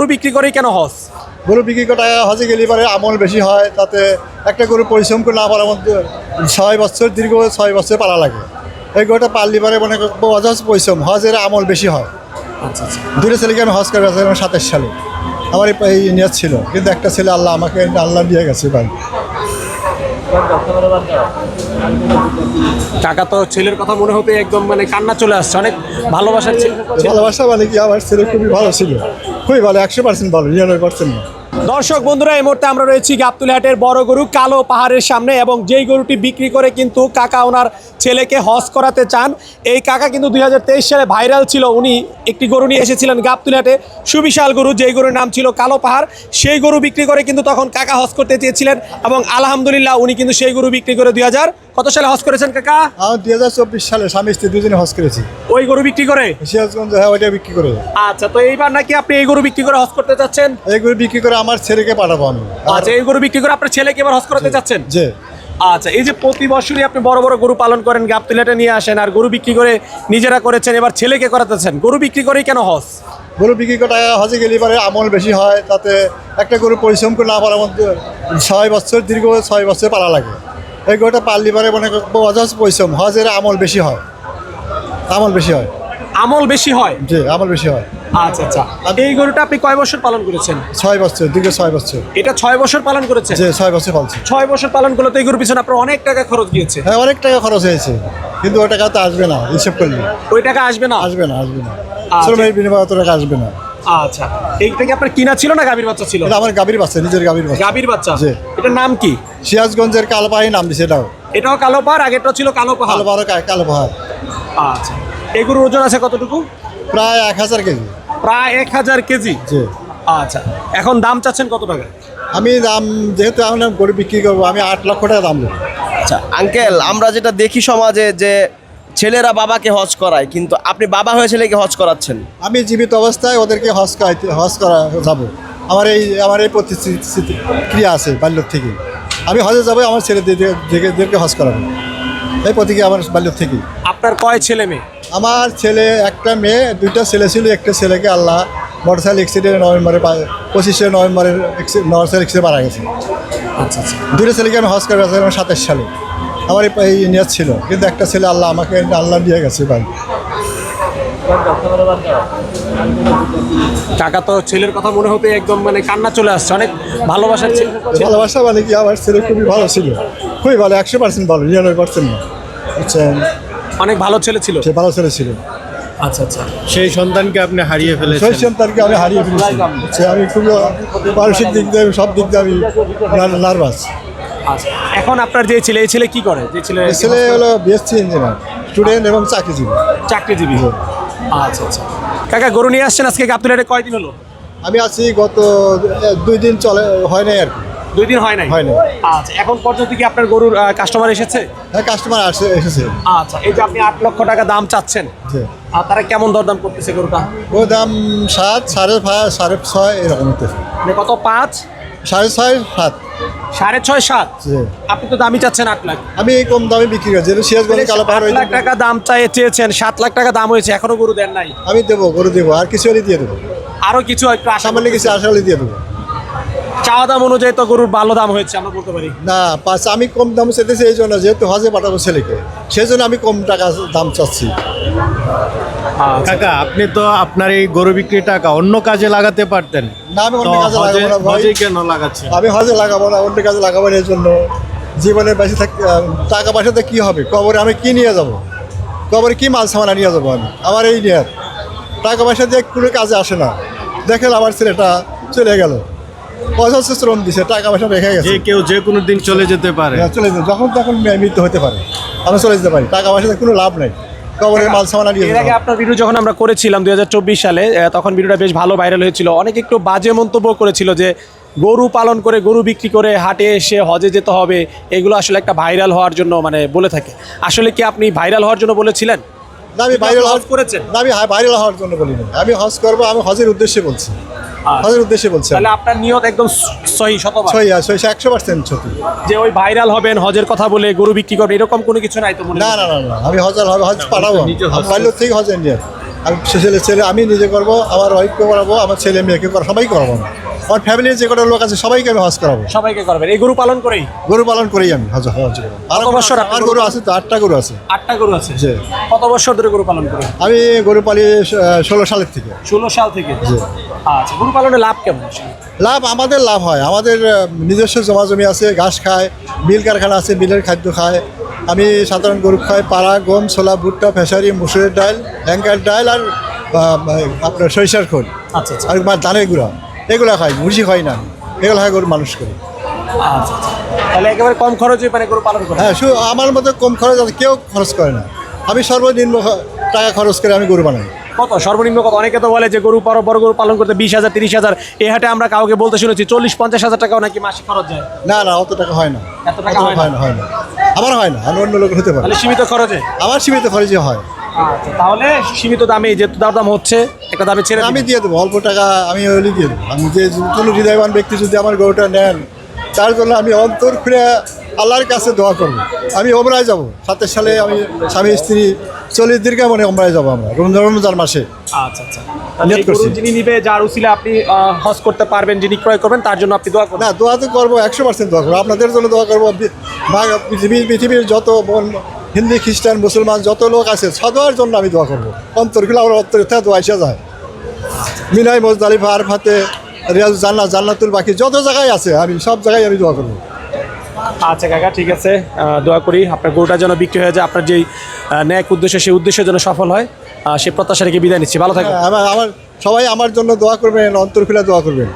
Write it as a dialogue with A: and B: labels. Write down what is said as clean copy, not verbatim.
A: গরু বিক্রি করেই কেন হজ?
B: গরু বিক্রি করে টাকা হজে গেলে পরে আমল বেশি হয়, তাতে একটা গরু পরিশ্রম করে না পারার মধ্যে 6 বছর দীর্ঘ 6 বছর পালা লাগে। এই গরুটা পাললি পরে মনে হজ পরিশ্রম, হজের আমল বেশি হয়।
A: আচ্ছা আচ্ছা।
B: দুটো ছেলেকে আমি হজ করে 27 সালে আমার এই নিয়ত ছিল, কিন্তু একটা ছেলে আমাকে আল্লাহ দিয়ে গেছে ভাই।
A: কাকা তো ছেলের কথা মনে হতে একদম মানে কান্না চলে আসছে, অনেক ভালোবাসার
B: ভালোবাসা মানে কি, আমার ছেলে খুবই ভালো ছিল, খুবই ভালো, 100% ভালো, 99% না।
A: দর্শক বন্ধুরা, এই মুহূর্তে আমরা রয়েছি গাবতলী বড় গরু কালো পাহাড়ের সামনে, এবং যেই গরুটি বিক্রি করে কিন্তু কাকা ওনার ছেলেকে হজ করাতে চান। এই কাকা কিন্তু 2023 সালে ভাইরাল ছিল। উনি একটি গরু নিয়ে এসেছিলেন গাবতলী সুবিশাল গরু, যেই গরুর নাম ছিল কালো পাহাড়। সেই গরু বিক্রি করে কিন্তু তখন কাকা হজ করতে চেয়েছিলেন, এবং আলহামদুলিল্লাহ উনি কিন্তু সেই গরু বিক্রি করে কত সালে হজ করেছেন কাকা?
B: 2024 সালে স্বামী স্ত্রী দুজনে হজ করেছি।
A: ওই গরু বিক্রি করে?
B: সিরাজগঞ্জ, হ্যাঁ, ওইটা বিক্রি করে।
A: আচ্ছা, তো এইবার নাকি আপনি এই গরু বিক্রি করে হজ করতে চাচ্ছেন?
B: এই গরু বিক্রি করে আমার ছেলেকে পাঠাবো আমি।
A: আচ্ছা, এই গরু বিক্রি করে আপনার ছেলেকে এবার হজ করাতে চাচ্ছেন?
B: জি।
A: আচ্ছা, এই যে প্রতি বছরই আপনি বড় বড় গরু পালন করেন, গাবতলীতে নিয়ে আসেন, আর গরু বিক্রি করে নিজেরা করেছেন, এবার ছেলেকে করাতেছেন, গরু বিক্রি করেই কেন হজ?
B: গরু বিক্রি করে টাকা হজে গেলে পরে আমল বেশি হয়, তাতে একটা গরু পরিশ্রম করে না পারার মধ্যে 6 বছর দীর্ঘ 6 বছর পালা লাগে। এই গরুটা পাললি পরে মনে হজ পরিশ্রম, হজের আমল বেশি হয়, আমল বেশি হয়।
A: আমল বেশি হয়?
B: জি, আমল বেশি হয়।
A: আচ্ছা আচ্ছা। এই গরুটা আপনি কয় বছর পালন করেছেন?
B: 6 বছর, দীর্ঘ 6 বছর।
A: এটা 6 বছর পালন করেছেন?
B: জি, 6 বছর পালছি।
A: 6 বছর পালন করলে তো এই গরুর পিছনে আপনার অনেক টাকা খরচ গিয়েছে।
B: হ্যাঁ, অনেক টাকা খরচ হয়েছে, কিন্তু ওই টাকা তো আসবে না হিসেব করলে।
A: ওই টাকা আসবে না?
B: আসবে না, আসবে না, শ্রমের বিনিময়ে অত টাকা আসবে না।
A: আচ্ছা, এইটা কি আপনার কিনা ছিল না গাভীর বাচ্চা ছিল?
B: এটা আমার গাভীর বাচ্চা, নিজের গাভীর বাচ্চা।
A: গাভীর বাচ্চা?
B: জি।
A: এটার নাম কি?
B: সিরাজগঞ্জের কালো পাহাড়ি নাম দিছে এটাও।
A: এটাও কালো পাহাড়, আগেরটা ছিল কালো পাহাড়?
B: কালো পাহাড়, কালো পাহাড়।
A: আচ্ছা, এই গরুর ওজন আছে কতটুকু?
B: প্রায় 1000 কেজি।
A: প্রায় 1000 কেজি?
B: জি।
A: আচ্ছা, এখন দাম চাচ্ছেন কত টাকা?
B: আমি দাম, যেহেতু আমি গরু বিক্রি করবো, আমি 8 লক্ষ টাকা দাম দেবো।
C: আচ্ছা আঙ্কেল, আমরা যেটা দেখি সমাজে যে ছেলেরা বাবাকে হজ করায়, কিন্তু আপনি বাবা হয়ে ছেলেকে হজ করাচ্ছেন।
B: আমি জীবিত অবস্থায় ওদেরকে হজ করা যাবো। আমার এই প্রতিক্রিয়া আছে বাল্য থেকে। আমি হজে যাবো, আমার ছেলেদেরকে হজ করাবো, এই প্রতিক্রিয়া আমার বাল্য থেকে।
A: আপনার কয় ছেলে মেয়ে?
B: আমার ছেলে একটা মেয়ে, 2টা ছেলে ছিল। একটা ছেলেকে আল্লাহ মোটরসাইকেল অ্যাক্সিডেন্টে নভেম্বরে 25 নভেম্বরের মোটরসাইকেল অ্যাক্সিডেন্ট মারা গেছে।
A: আচ্ছা আচ্ছা।
B: 2টা ছেলেকে আমি হজ করে 27 সালে আমার এই নিয়ত ছিল, কিন্তু একটা ছেলে আমাকে আল্লাহ দিয়ে গেছে ভাই।
A: কাকা তো ছেলের কথা মনে হতে একদম মানে কান্না চলে আসছে, অনেক ভালোবাসার
B: ভালোবাসা মানে কি, আমার ছেলে খুবই ভালো ছিল, খুবই ভালো, 100% ভালো, 99% না, বুঝছেন।
A: অনেক ভালো ছেলে ছিল?
B: সে ভালো ছেলে ছিল।
A: আচ্ছা আচ্ছা।
D: সেই সন্তানকে আপনি হারিয়ে ফেলেছেন।
B: সেই সন্তানকে আমি হারিয়ে ফেলেছি। আমি খুবই মানসিক দিক দিয়ে, সব দিক দিয়ে আমি নার্ভাস।
A: আচ্ছা, এখন আপনার যে ছেলে, এই ছেলে কি করে? যে
B: ছেলে হলো বিএসসি ইঞ্জিনিয়ার স্টুডেন্ট এবং চাকরিজীবী।
A: চাকরিজীবী? আচ্ছা আচ্ছা। কাকা, গরু নিয়ে আসছেন আজকে গাবতলীতে কয়দিন হলো?
B: আমি আছি গত 2 দিন হয় নাই আর কি।
A: 2 দিন হয় নাই?
B: হয় নাই।
A: আচ্ছা, এখন পর্যন্ত কি আপনার গরুর কাস্টমার এসেছে?
B: হ্যাঁ, কাস্টমার এসেছে।
A: আচ্ছা, এই যে আপনি 8 লক্ষ টাকা দাম চাচ্ছেন, আর তারা কেমন দরদাম করতেছে গরুটা?
B: ও দাম 7, 5.5, 6.5 এরকম হতেছে।
A: মানে কত? 5,
B: 6.5, 7।
A: 6.5, 7?
B: জি।
A: আপনি তো দামই চাচ্ছেন 8 লাখ।
B: আমি এই কম দামে বিক্রি করি, যেহেতু সিরাজগঞ্জে কালো পাহাড়
A: 8 লাখ টাকা দাম চেয়েছেন, 7 লাখ টাকা দাম হয়েছে, এখনো গরু দেন নাই?
B: আমি দেবো, গরু দেবো, আর কিছু হলে দিয়ে দেবো,
A: আরো কিছু একটু আশা
B: সামান্য কিছু আশা হলে দিয়ে দেবো।
A: চাওয়া দাম অনুযায়ী তো গরুর ভালো দাম হয়েছে, আমরা বলতে পারি।
B: না, আমি কম দাম চাইতেছি এই জন্য, যেহেতু হজে পাঠাবো ছেলেকে, সেই জন্য আমি কম টাকা দাম চাচ্ছি।
D: কাকা, আপনি তো আপনার এই গরু বিক্রির টাকা অন্য কাজে লাগাতে পারতেন।
B: না, আমি অন্য কাজে লাগাবো না ভাই।
D: হজে কেন লাগাচ্ছেন?
B: আমি হজে লাগাবো না, অন্য কাজে লাগাবো না। এই জন্য জীবনে বেঁচে থাকতে টাকা পয়সাতে কী হবে? কবরে আমি কি নিয়ে যাব? কবরে কি মাল সামানা নিয়ে যাবো আমি? আমার এই নিয়ে টাকা পয়সা দিয়ে কোনো কাজে আসে না। দেখেন আমার ছেলেটা চলে গেল, অজস্র শ্রম দিছে, টাকা পয়সা রেখে গেছে।
D: যে কেউ যে কোনো দিন চলে যেতে পারে।
B: চলে যেতে, যখন তখন মৃত্যু হতে পারে, আমি চলে যেতে পারি। টাকা পয়সাতে কোনো লাভ নেই, কবরের মাল সামানা নিয়ে
A: এর আগে আপনার ভিডিও যখন আমরা করেছিলাম 2024 সালে, তখন ভিডিওটা বেশ ভালো ভাইরাল হয়েছিল। অনেকে একটু বাজে মন্তব্য করেছিল যে গরু পালন করে, গরু বিক্রি করে হাটে এসে হজে যেতে হবে, এগুলো আসলে একটা ভাইরাল হওয়ার জন্য মানে বলে থাকে। আসলে কি আপনি ভাইরাল হওয়ার জন্য বলেছিলেন?
B: না, আমি ভাইরাল
A: হজ করেছেন?
B: না, আমি ভাইরাল হওয়ার জন্য বলিনি। আমি হজ করবো, আমি হজের উদ্দেশ্যে বলছি। হজের উদ্দেশ্যে বলছি।
A: তাহলে আপনার নিয়ত একদম সহি, শতভাগ
B: 100% সত্যি।
A: যে ওই ভাইরাল হবেন হজের কথা বলে গরু বিক্রি করবেন, এরকম কোনো কিছু নাই তো?
B: না, আমি হজ পাঠাবো, বাল্য থেকে হজের নিয়ে। আর ছেলে আমি নিজে করবো, আমার ওয়াইফকে করাবো, আমার ছেলে মেয়েকে করাবো, সবাই করাবো না। আমার ফ্যামিলির যে কটা লোক আছে সবাইকে আমি হজ করাবো।
A: সবাইকে করবেন এই গরু পালন করেই?
B: গরু পালন করেই আমি হজ হজ করবো।
A: কত বছর আপনি
B: আমার গরু আছে তো, 8টা গরু আছে।
A: 8টা গরু আছে?
B: জি।
A: কত বছর ধরে গরু পালন করেন?
B: আমি গরু পালি 16 সালের থেকে।
A: 16 সাল থেকে?
B: জি।
A: আচ্ছা, গরু পালনে লাভ কেমন?
B: লাভ আমাদের লাভ হয়, আমাদের নিজস্ব জমা জমি আছে, ঘাস খায়, মিল কারখানা আছে, মিলের খাদ্য খায়। আমি সাধারণ গরু খাই পাড়া, গম, ছোলা, ভুট্টা, ফেসারি, মুসুরের ডাল, অ্যাঙ্কার ডাল আর আপনার সরিষার খোল,
A: আচ্ছা আচ্ছা
B: আর ধানের গুঁড়া, এগুলো খাই, ভুসি খাই না, এগুলো হয় গরু মানুষ করে।
A: আচ্ছা আচ্ছা। তাহলে একেবারে কম খরচে মানে গরু পালন করেন?
B: হ্যাঁ, শুধু আমার মতো কম খরচ আছে, কেউ খরচ করে না। আমি সর্বনিম্ন টাকা খরচ করে আমি গরু বানাই।
A: কত সর্বনিম্ন কত? অনেকে তো বলে যে গরু বড় গরু পালন করতে 20,000 30,000, এই হাটে আমরা কাউকে বলতে শুনেছি 40-50 হাজার টাকাও নাকি মাসিক খরচ যায়।
B: না না, অত টাকা হয় না।
A: এত টাকা হয় না?
B: হয় না, আমার হয় না, আমি অন্য লোক হতে পারে।
A: তাহলে সীমিত খরচে?
B: আমার সীমিত খরচে হয়।
A: আচ্ছা, তাহলে সীমিত দামে যে দাম হচ্ছে একটা দামে ছেড়ে
B: আমি
A: দিবেন।
B: দিয়ে দেবো, অল্প টাকা আমি ওই দিয়ে দেবো। আমি যে কোনো হৃদয়বান ব্যক্তি যদি আমার গরুটা নেন, তার জন্য আমি অন্তর খুলে আল্লাহর কাছে দোয়া করবো। আমি ওমরায় যাব 27 সালে, আমি স্বামী স্ত্রী 40 দীর্ঘা মনে ওমরায় যাবো আমরা রমজান মাসে।
A: আচ্ছা আচ্ছা। তাহলে
B: নিয়ত
A: এই গরু
B: করছি।
A: যিনি নিবে, যার উসিলে আপনি হজ করতে পারবেন, যিনি ক্রয় করবেন, তার জন্য আপনি দোয়া করবেন।
B: না, দোয়া তো করবো, 100% দোয়া করবো, আপনাদের জন্য দোয়া করবো। পৃথিবীর যত হিন্দু খ্রিস্টান মুসলমান যত লোক আছে সবার জন্য আমি দোয়া করবো। অন্তরগুলো আমার অন্তরের থেকে দোয়া এসে যায়। মিনাই, মুজদালিফা, আরফাতে, রিয়াজ, জান্নাতুল বাকি যত জায়গায় আছে, আমি সব জায়গায় আমি দোয়া করবো।
A: আচ্ছা কাকা, ঠিক আছে, দোয়া করি আপনার গরুটা যেন বিক্রি হয়ে যায়, আপনার যেই ন্যাক উদ্দেশ্য সেই উদ্দেশ্যের জন্য সফল হয়, সে প্রত্যাশা রেখে বিদায় নিচ্ছি। ভালো থাকবেন।
B: আমার সবাই আমার জন্য দোয়া করবেন, অন্তর খুলে দোয়া করবেন।